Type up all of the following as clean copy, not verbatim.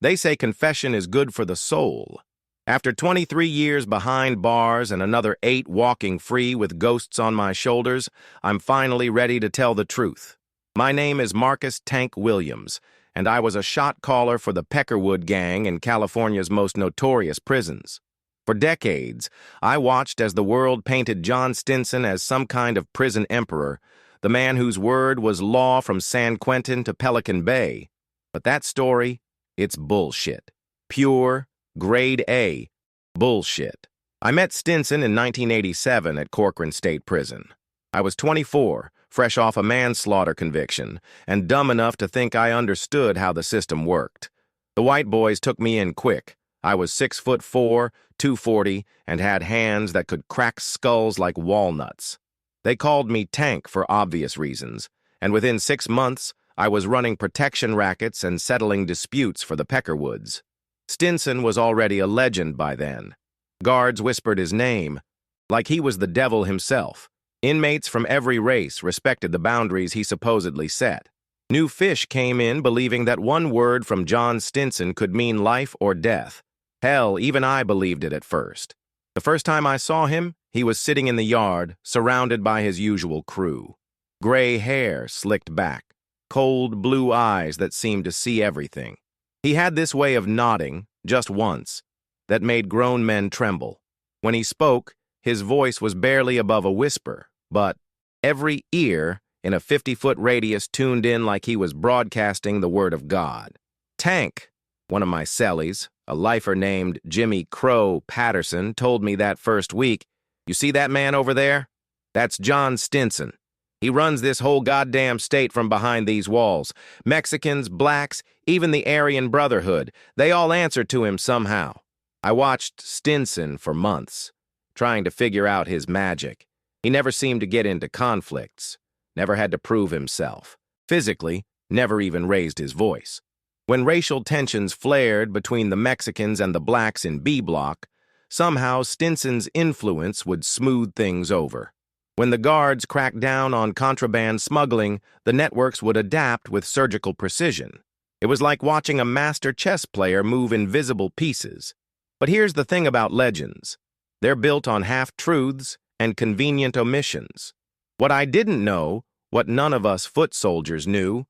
They say confession is good for the soul. After 23 years behind bars and another 8 walking free with ghosts on my shoulders, I'm finally ready to tell the truth. My name is Marcus Tank Williams, and I was a shot caller for the Peckerwood gang in California's most notorious prisons. For decades, I watched as the world painted John Stinson as some kind of prison emperor, the man whose word was law from San Quentin to Pelican Bay. But that story, it's bullshit. Pure, grade A bullshit. I met Stinson in 1987 at Corcoran State Prison. I was 24, fresh off a manslaughter conviction, and dumb enough to think I understood how the system worked. The white boys took me in quick. I was 6'4", 240, and had hands that could crack skulls like walnuts. They called me Tank for obvious reasons, and within 6 months, I was running protection rackets and settling disputes for the Peckerwoods. Stinson was already a legend by then. Guards whispered his name, like he was the devil himself. Inmates from every race respected the boundaries he supposedly set. New fish came in believing that one word from John Stinson could mean life or death. Hell, even I believed it at first. The first time I saw him, he was sitting in the yard, surrounded by his usual crew. Gray hair slicked back, cold blue eyes that seemed to see everything. He had this way of nodding, just once, that made grown men tremble. When he spoke, his voice was barely above a whisper, but every ear in a 50-foot radius tuned in like he was broadcasting the word of God. Tank, one of my cellies, a lifer named Jimmy Crow Patterson, told me that first week, "You see that man over there? That's John Stinson. He runs this whole goddamn state from behind these walls. Mexicans, blacks, even the Aryan Brotherhood, they all answer to him somehow." I watched Stinson for months, trying to figure out his magic. He never seemed to get into conflicts, never had to prove himself. Physically, never even raised his voice. When racial tensions flared between the Mexicans and the blacks in B Block, somehow Stinson's influence would smooth things over. When the guards cracked down on contraband smuggling, the networks would adapt with surgical precision. It was like watching a master chess player move invisible pieces. But here's the thing about legends. They're built on half-truths and convenient omissions. What I didn't know, what none of us foot soldiers knew,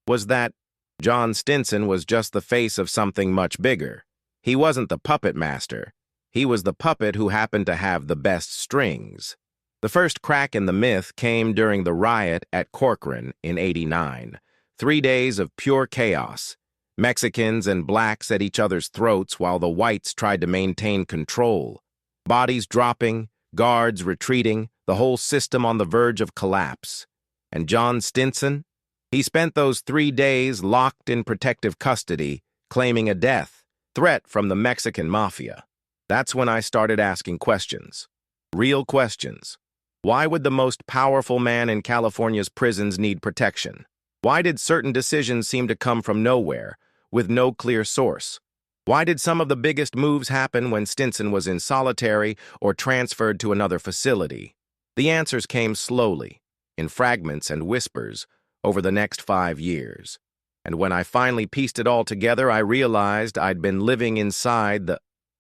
was that John Stinson was just the face of something much bigger. He wasn't the puppet master. He was the puppet who happened to have the best strings. The first crack in the myth came during the riot at Corcoran in '89. 3 days of pure chaos. Mexicans and blacks at each other's throats while the whites tried to maintain control. Bodies dropping, guards retreating, the whole system on the verge of collapse. And John Stinson? He spent those 3 days locked in protective custody, claiming a death threat from the Mexican mafia. That's when I started asking questions. Real questions. Why would the most powerful man in California's prisons need protection? Why did certain decisions seem to come from nowhere, with no clear source? Why did some of the biggest moves happen when Stinson was in solitary or transferred to another facility? The answers came slowly, in fragments and whispers, over the next 5 years. And when I finally pieced it all together, I realized I'd been living inside the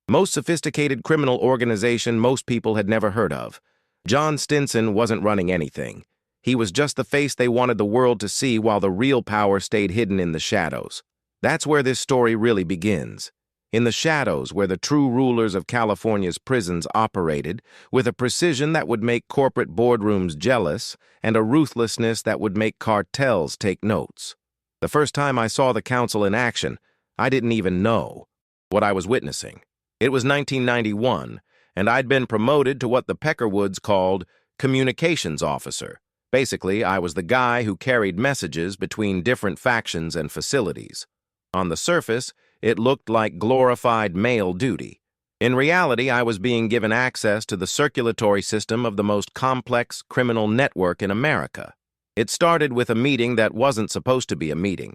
most sophisticated criminal organization most people had never heard of. John Stinson wasn't running anything. He was just the face they wanted the world to see while the real power stayed hidden in the shadows. That's where this story really begins. In the shadows, where the true rulers of California's prisons operated, with a precision that would make corporate boardrooms jealous, and a ruthlessness that would make cartels take notes. The first time I saw the council in action, I didn't even know what I was witnessing. It was 1991, and I'd been promoted to what the Peckerwoods called communications officer. Basically, I was the guy who carried messages between different factions and facilities. On the surface, it looked like glorified male duty. In reality, I was being given access to the circulatory system of the most complex criminal network in America. It started with a meeting that wasn't supposed to be a meeting.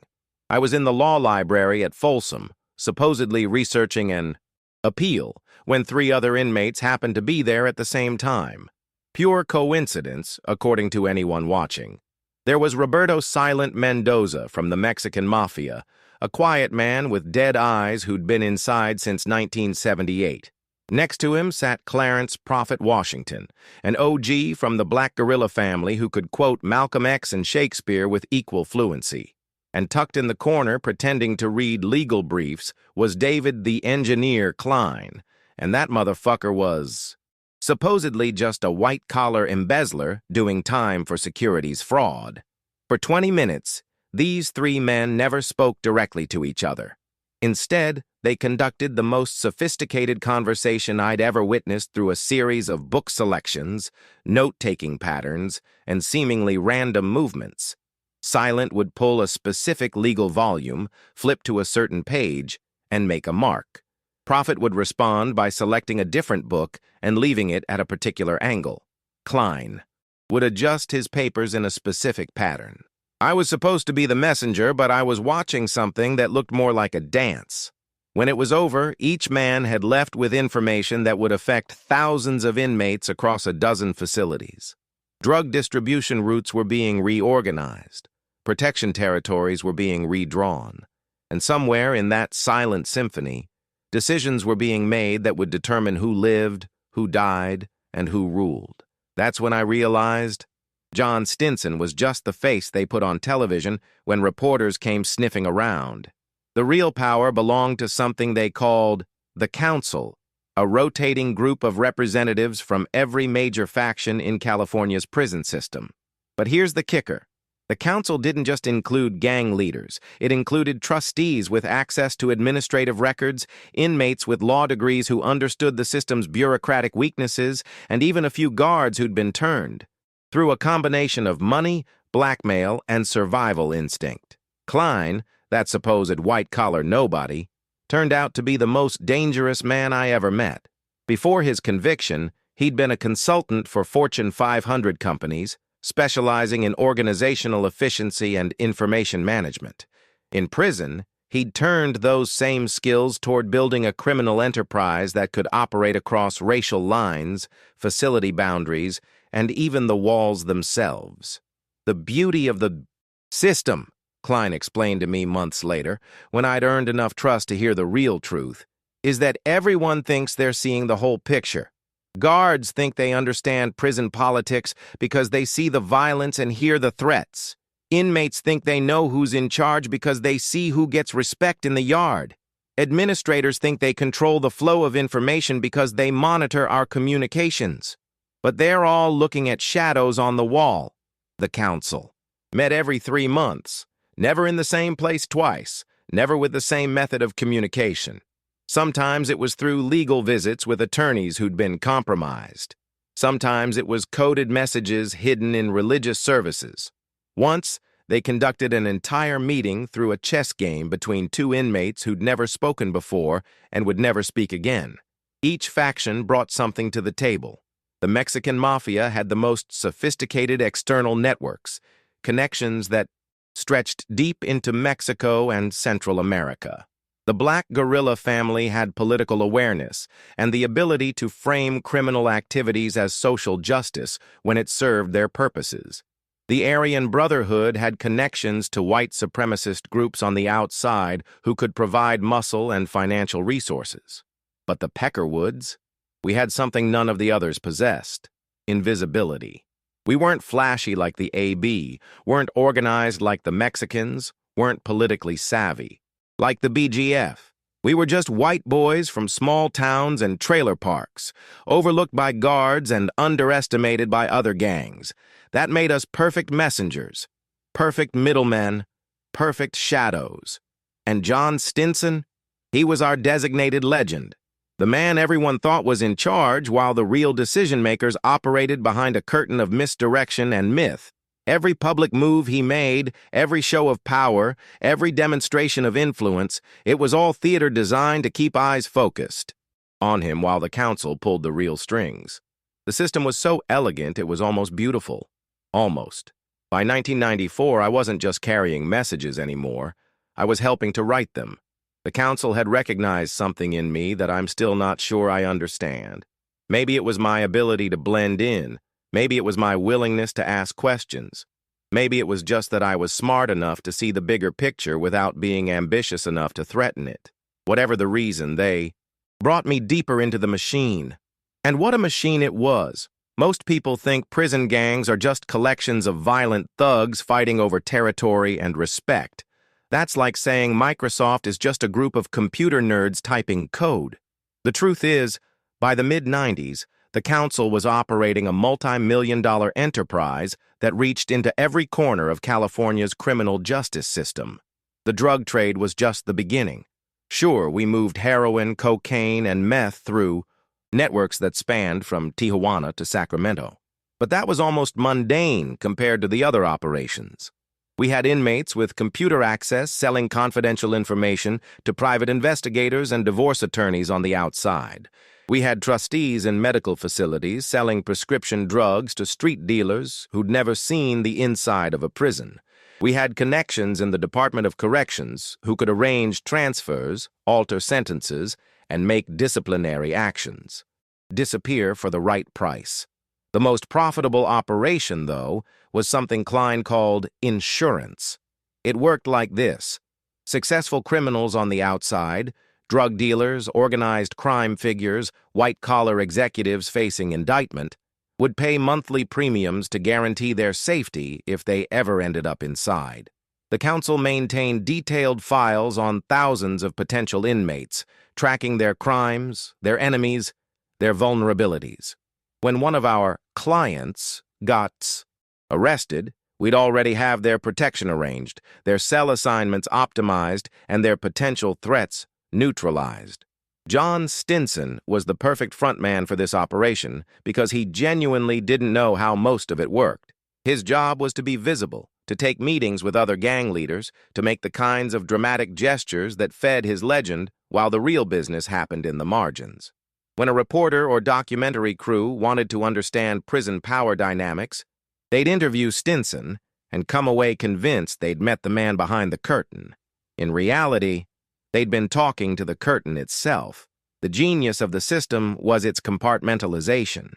I was in the law library at Folsom, supposedly researching an appeal, when 3 other inmates happened to be there at the same time. Pure coincidence, according to anyone watching. There was Roberto Silent Mendoza from the Mexican Mafia, a quiet man with dead eyes who'd been inside since 1978. Next to him sat Clarence Prophet Washington, an OG from the Black Gorilla family who could quote Malcolm X and Shakespeare with equal fluency. And tucked in the corner, pretending to read legal briefs, was David the Engineer Klein, and that motherfucker was supposedly just a white-collar embezzler doing time for securities fraud. For 20 minutes, these three men never spoke directly to each other. Instead, they conducted the most sophisticated conversation I'd ever witnessed through a series of book selections, note-taking patterns, and seemingly random movements. Silent would pull a specific legal volume, flip to a certain page, and make a mark. Prophet would respond by selecting a different book and leaving it at a particular angle. Klein would adjust his papers in a specific pattern. I was supposed to be the messenger, but I was watching something that looked more like a dance. When it was over, each man had left with information that would affect thousands of inmates across a dozen facilities. Drug distribution routes were being reorganized. Protection territories were being redrawn. And somewhere in that silent symphony, decisions were being made that would determine who lived, who died, and who ruled. That's when I realized John Stinson was just the face they put on television when reporters came sniffing around. The real power belonged to something they called the Council, a rotating group of representatives from every major faction in California's prison system. But here's the kicker. The council didn't just include gang leaders. It included trustees with access to administrative records, inmates with law degrees who understood the system's bureaucratic weaknesses, and even a few guards who'd been turned. Through a combination of money, blackmail, and survival instinct, Klein, that supposed white-collar nobody, turned out to be the most dangerous man I ever met. Before his conviction, he'd been a consultant for Fortune 500 companies, specializing in organizational efficiency and information management. In prison, he'd turned those same skills toward building a criminal enterprise that could operate across racial lines, facility boundaries, and even the walls themselves. The beauty of the system, Klein explained to me months later, when I'd earned enough trust to hear the real truth, is that everyone thinks they're seeing the whole picture. Guards think they understand prison politics because they see the violence and hear the threats. Inmates think they know who's in charge because they see who gets respect in the yard. Administrators think they control the flow of information because they monitor our communications. But they're all looking at shadows on the wall. The council. Met every 3 months. Never in the same place twice. Never with the same method of communication. Sometimes it was through legal visits with attorneys who'd been compromised. Sometimes it was coded messages hidden in religious services. Once, they conducted an entire meeting through a chess game between 2 inmates who'd never spoken before and would never speak again. Each faction brought something to the table. The Mexican mafia had the most sophisticated external networks, connections that stretched deep into Mexico and Central America. The Black Gorilla family had political awareness and the ability to frame criminal activities as social justice when it served their purposes. The Aryan Brotherhood had connections to white supremacist groups on the outside who could provide muscle and financial resources. But the Peckerwoods, we had something none of the others possessed: invisibility. We weren't flashy like the AB, weren't organized like the Mexicans, weren't politically savvy like the BGF. We were just white boys from small towns and trailer parks, overlooked by guards and underestimated by other gangs. That made us perfect messengers, perfect middlemen, perfect shadows. And John Stinson, he was our designated legend, the man everyone thought was in charge while the real decision-makers operated behind a curtain of misdirection and myth. Every public move he made, every show of power, every demonstration of influence, it was all theater designed to keep eyes focused on him while the council pulled the real strings. The system was so elegant it was almost beautiful. Almost. By 1994, I wasn't just carrying messages anymore. I was helping to write them. The council had recognized something in me that I'm still not sure I understand. Maybe it was my ability to blend in. Maybe it was my willingness to ask questions. Maybe it was just that I was smart enough to see the bigger picture without being ambitious enough to threaten it. Whatever the reason, they brought me deeper into the machine. And what a machine it was. Most people think prison gangs are just collections of violent thugs fighting over territory and respect. That's like saying Microsoft is just a group of computer nerds typing code. The truth is, by the mid-90s, the council was operating a multi-million-dollar enterprise that reached into every corner of California's criminal justice system. The drug trade was just the beginning. Sure, we moved heroin, cocaine, and meth through networks that spanned from Tijuana to Sacramento. But that was almost mundane compared to the other operations. We had inmates with computer access selling confidential information to private investigators and divorce attorneys on the outside. We had trustees in medical facilities selling prescription drugs to street dealers who'd never seen the inside of a prison. We had connections in the Department of Corrections who could arrange transfers, alter sentences, and make disciplinary actions. Disappear for the right price. The most profitable operation, though, was something Klein called insurance. It worked like this. Successful criminals on the outside, drug dealers, organized crime figures, white-collar executives facing indictment, would pay monthly premiums to guarantee their safety if they ever ended up inside. The council maintained detailed files on thousands of potential inmates, tracking their crimes, their enemies, their vulnerabilities. When one of our clients got arrested, we'd already have their protection arranged, their cell assignments optimized, and their potential threats neutralized. John Stinson was the perfect frontman for this operation because he genuinely didn't know how most of it worked. His job was to be visible, to take meetings with other gang leaders, to make the kinds of dramatic gestures that fed his legend while the real business happened in the margins. When a reporter or documentary crew wanted to understand prison power dynamics, they'd interview Stinson and come away convinced they'd met the man behind the curtain. In reality, they'd been talking to the curtain itself. The genius of the system was its compartmentalization.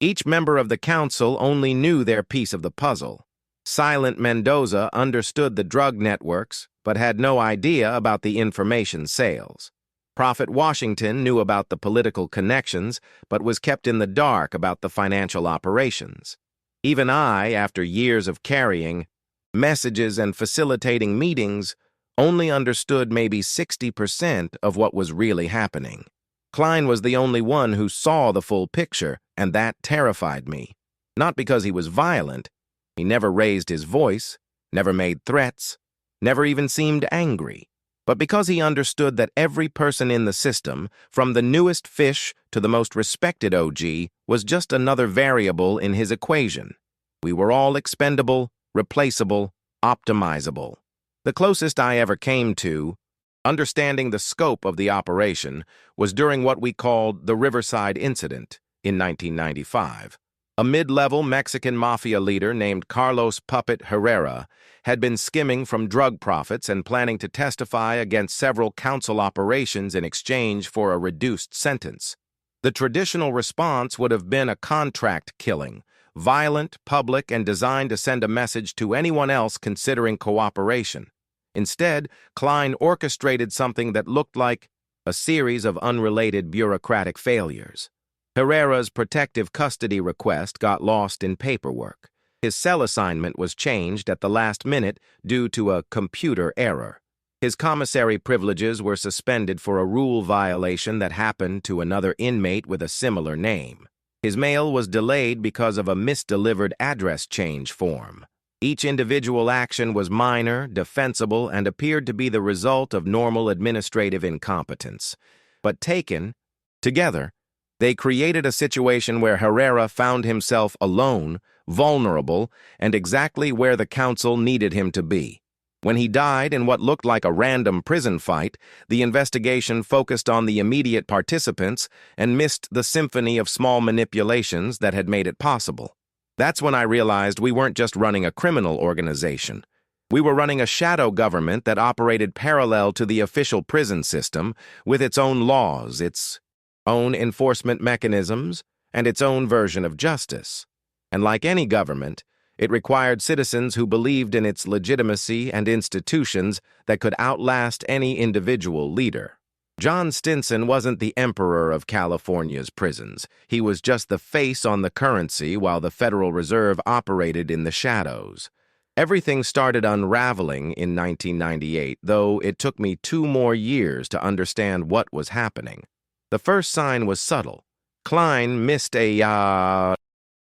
Each member of the council only knew their piece of the puzzle. Silent Mendoza understood the drug networks, but had no idea about the information sales. Prophet Washington knew about the political connections, but was kept in the dark about the financial operations. Even I, after years of carrying messages and facilitating meetings, only understood maybe 60% of what was really happening. Klein was the only one who saw the full picture, and that terrified me. Not because he was violent. He never raised his voice, never made threats, never even seemed angry. But because he understood that every person in the system, from the newest fish to the most respected OG, was just another variable in his equation. We were all expendable, replaceable, optimizable. The closest I ever came to understanding the scope of the operation was during what we called the Riverside Incident in 1995. A mid-level Mexican mafia leader named Carlos Puppet Herrera had been skimming from drug profits and planning to testify against several council operations in exchange for a reduced sentence. The traditional response would have been a contract killing, violent, public, and designed to send a message to anyone else considering cooperation. Instead, Klein orchestrated something that looked like a series of unrelated bureaucratic failures. Herrera's protective custody request got lost in paperwork. His cell assignment was changed at the last minute due to a computer error. His commissary privileges were suspended for a rule violation that happened to another inmate with a similar name. His mail was delayed because of a misdelivered address change form. Each individual action was minor, defensible, and appeared to be the result of normal administrative incompetence. But taken together, they created a situation where Herrera found himself alone, vulnerable, and exactly where the council needed him to be. When he died in what looked like a random prison fight, the investigation focused on the immediate participants and missed the symphony of small manipulations that had made it possible. That's when I realized we weren't just running a criminal organization. We were running a shadow government that operated parallel to the official prison system with its own laws, its own enforcement mechanisms, and its own version of justice. And like any government, It required citizens who believed in its legitimacy and institutions that could outlast any individual leader. John Stinson wasn't the emperor of California's prisons. He was just the face on the currency while the Federal Reserve operated in the shadows. Everything started unraveling in 1998, though it took me 2 more years to understand what was happening. The first sign was subtle. Klein missed a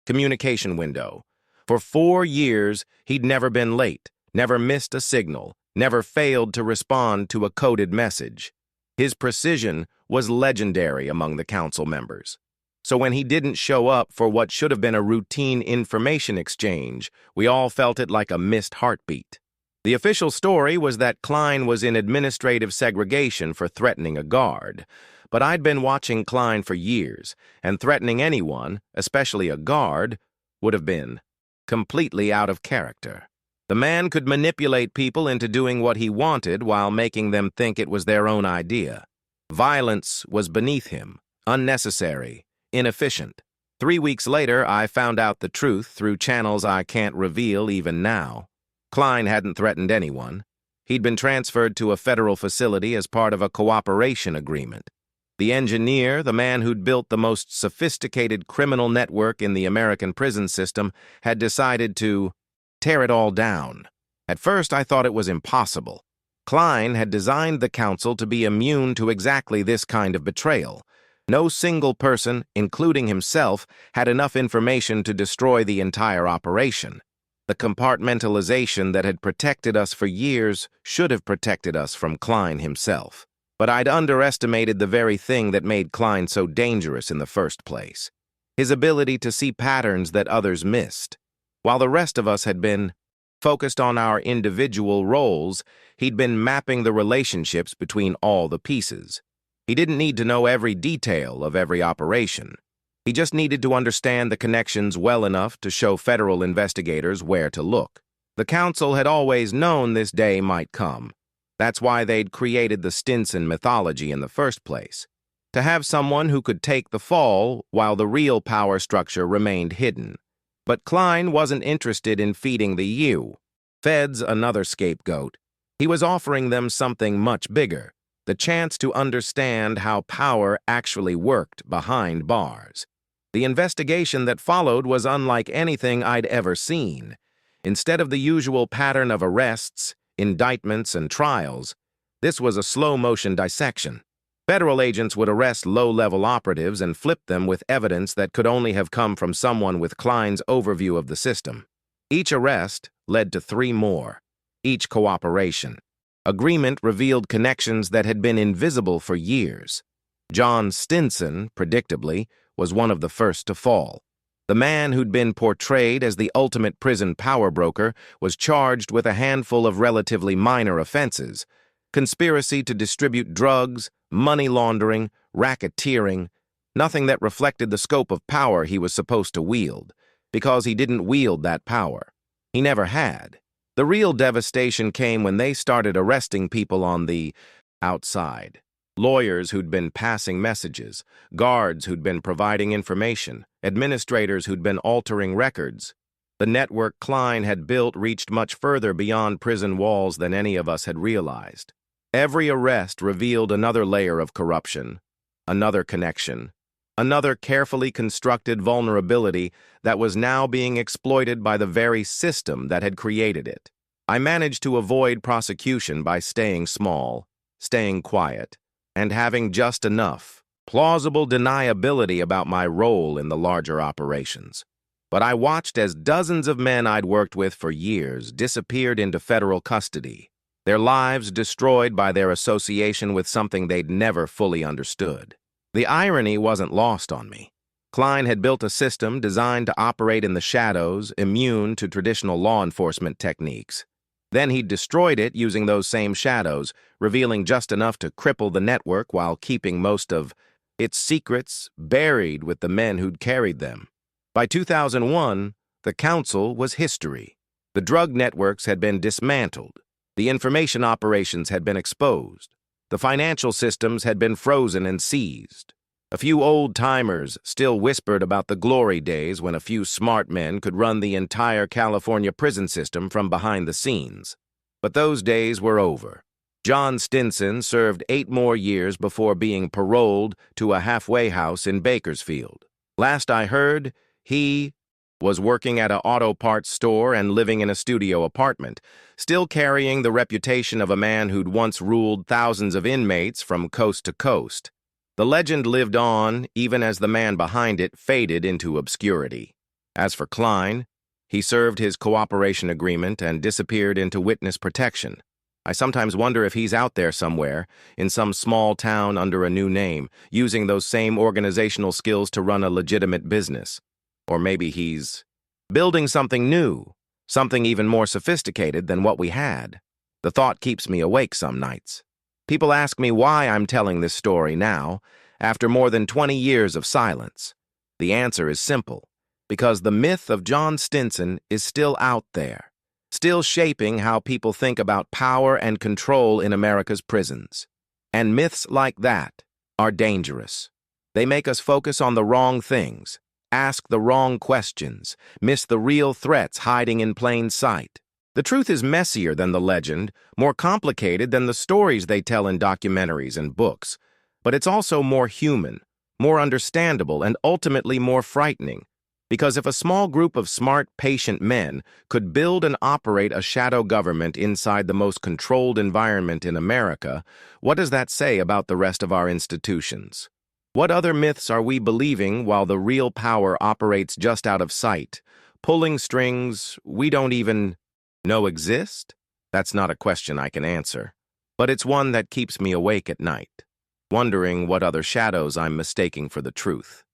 communication window. For 4 years, he'd never been late, never missed a signal, never failed to respond to a coded message. His precision was legendary among the council members. So when he didn't show up for what should have been a routine information exchange, we all felt it like a missed heartbeat. The official story was that Klein was in administrative segregation for threatening a guard. But I'd been watching Klein for years, and threatening anyone, especially a guard, would have been completely out of character. The man could manipulate people into doing what he wanted while making them think it was their own idea. Violence was beneath him, unnecessary, inefficient. 3 weeks later, I found out the truth through channels I can't reveal even now. Klein hadn't threatened anyone. He'd been transferred to a federal facility as part of a cooperation agreement. The engineer, the man who'd built the most sophisticated criminal network in the American prison system, had decided to tear it all down. At first, I thought it was impossible. Klein had designed the council to be immune to exactly this kind of betrayal. No single person, including himself, had enough information to destroy the entire operation. The compartmentalization that had protected us for years should have protected us from Klein himself. But I'd underestimated the very thing that made Klein so dangerous in the first place. His ability to see patterns that others missed. While the rest of us had been focused on our individual roles, he'd been mapping the relationships between all the pieces. He didn't need to know every detail of every operation. He just needed to understand the connections well enough to show federal investigators where to look. The council had always known this day might come. That's why they'd created the Stinson mythology in the first place. To have someone who could take the fall while the real power structure remained hidden. But Klein wasn't interested in feeding the ewe. Fed's another scapegoat. He was offering them something much bigger, the chance to understand how power actually worked behind bars. The investigation that followed was unlike anything I'd ever seen. Instead of the usual pattern of arrests, indictments, and trials, this was a slow-motion dissection. Federal agents would arrest low-level operatives and flip them with evidence that could only have come from someone with Klein's overview of the system. Each arrest led to 3 more, each cooperation. Agreement revealed connections that had been invisible for years. John Stinson, predictably, was one of the first to fall. The man who'd been portrayed as the ultimate prison power broker was charged with a handful of relatively minor offenses: conspiracy to distribute drugs, money laundering, racketeering, nothing that reflected the scope of power he was supposed to wield, because he didn't wield that power. He never had. The real devastation came when they started arresting people on the outside. Lawyers who'd been passing messages, guards who'd been providing information, administrators who'd been altering records. The network Klein had built reached much further beyond prison walls than any of us had realized. Every arrest revealed another layer of corruption, another connection, another carefully constructed vulnerability that was now being exploited by the very system that had created it. I managed to avoid prosecution by staying small, staying quiet, and having just enough plausible deniability about my role in the larger operations. But I watched as dozens of men I'd worked with for years disappeared into federal custody, their lives destroyed by their association with something they'd never fully understood. The irony wasn't lost on me. Klein had built a system designed to operate in the shadows, immune to traditional law enforcement techniques. Then he'd destroyed it using those same shadows, revealing just enough to cripple the network while keeping most of its secrets buried with the men who'd carried them. By 2001, the council was history. The drug networks had been dismantled. The information operations had been exposed. The financial systems had been frozen and seized. A few old-timers still whispered about the glory days when a few smart men could run the entire California prison system from behind the scenes. But those days were over. John Stinson served 8 more years before being paroled to a halfway house in Bakersfield. Last I heard, he was working at an auto parts store and living in a studio apartment, still carrying the reputation of a man who'd once ruled thousands of inmates from coast to coast. The legend lived on even as the man behind it faded into obscurity. As for Klein, he served his cooperation agreement and disappeared into witness protection. I sometimes wonder if he's out there somewhere, in some small town under a new name, using those same organizational skills to run a legitimate business. Or maybe he's building something new, something even more sophisticated than what we had. The thought keeps me awake some nights. People ask me why I'm telling this story now, after more than 20 years of silence. The answer is simple. Because the myth of John Stinson is still out there, still shaping how people think about power and control in America's prisons. And myths like that are dangerous. They make us focus on the wrong things, ask the wrong questions, miss the real threats hiding in plain sight. The truth is messier than the legend, more complicated than the stories they tell in documentaries and books. But it's also more human, more understandable, and ultimately more frightening. Because if a small group of smart, patient men could build and operate a shadow government inside the most controlled environment in America, what does that say about the rest of our institutions? What other myths are we believing while the real power operates just out of sight, pulling strings we don't even know exist? That's not a question I can answer, but it's one that keeps me awake at night, wondering what other shadows I'm mistaking for the truth.